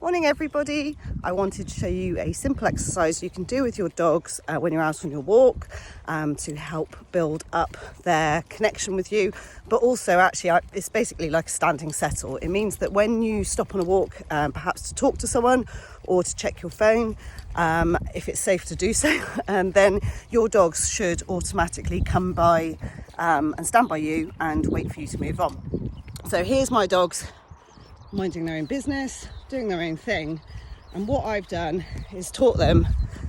Morning everybody. I wanted to show you a simple exercise you can do with your dogs when you're out on your walk to help build up their connection with you, but also actually it's basically like a standing settle. It means that when you stop on a walk, perhaps to talk to someone or to check your phone, if it's safe to do so, then your dogs should automatically come by and stand by you and wait for you to move on. So here's my dogs minding their own business, doing their own thing, and what I've done is taught them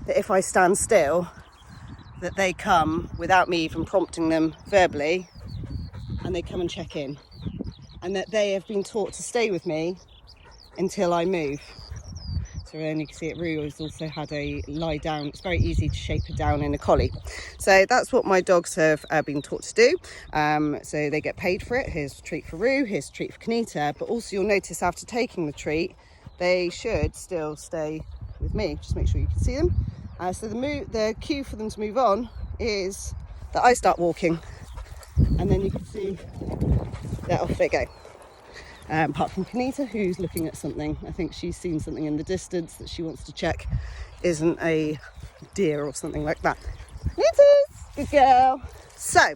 that if I stand still, that they come without me even prompting them verbally, and they come and check in, and that they have been taught to stay with me until I move. So then you can see it, Rue has also had a lie down. It's very easy to shape her down in a collie. So that's what my dogs have been taught to do. So they get paid for it. Here's a treat for Rue, here's a treat for Kenita, but also you'll notice after taking the treat, they should still stay with me. Just make sure you can see them. So the cue for them to move on is that I start walking, and then you can see that off they go. Apart from Kenita, who's looking at something. I think she's seen something in the distance that she wants to check isn't a deer or something like that. It is! Good girl. So,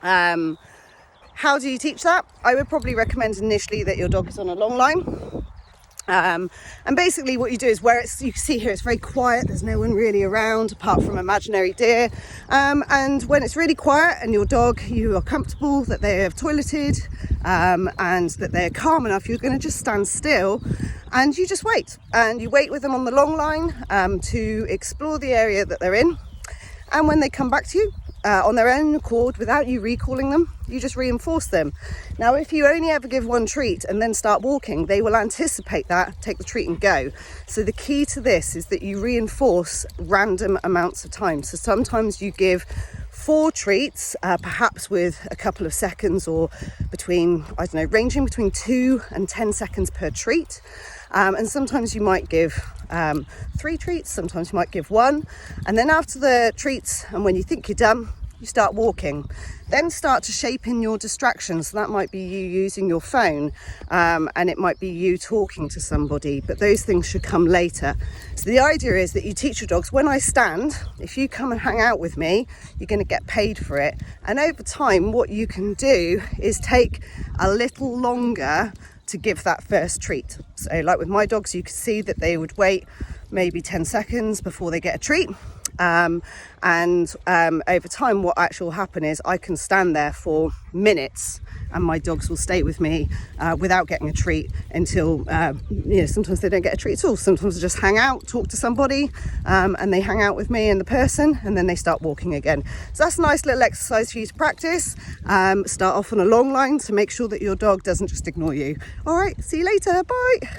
how do you teach that? I would probably recommend initially that your dog is on a long line. And basically what you do is you can see here it's very quiet, there's no one really around apart from imaginary deer, and when it's really quiet and your dog, you are comfortable that they have toileted and that they're calm enough, you're going to just stand still and you just wait, and you wait with them on the long line to explore the area that they're in, and when they come back to you on their own accord without you recalling them, you just reinforce them. Now if you only ever give one treat and then start walking, they will anticipate that, take the treat and go. So the key to this is that you reinforce random amounts of time. So sometimes you give 4 treats, perhaps with a couple of seconds, or ranging between 2 and 10 seconds per treat. And sometimes you might give 3 treats, sometimes you might give 1. And then after the treats, and when you think you're done, you start walking. Then start to shape in your distractions. So that might be you using your phone, and it might be you talking to somebody, but those things should come later. So the idea is that you teach your dogs, when I stand, if you come and hang out with me, you're going to get paid for it. And over time, what you can do is take a little longer to give that first treat. So like with my dogs, you can see that they would wait maybe 10 seconds before they get a treat. And over time what actually will happen is I can stand there for minutes and my dogs will stay with me without getting a treat until sometimes they don't get a treat at all. Sometimes they just hang out, talk to somebody, and they hang out with me and the person, and then they start walking again. So that's a nice little exercise for you to practice. Start off on a long line to make sure that your dog doesn't just ignore you. All right, see you later, bye.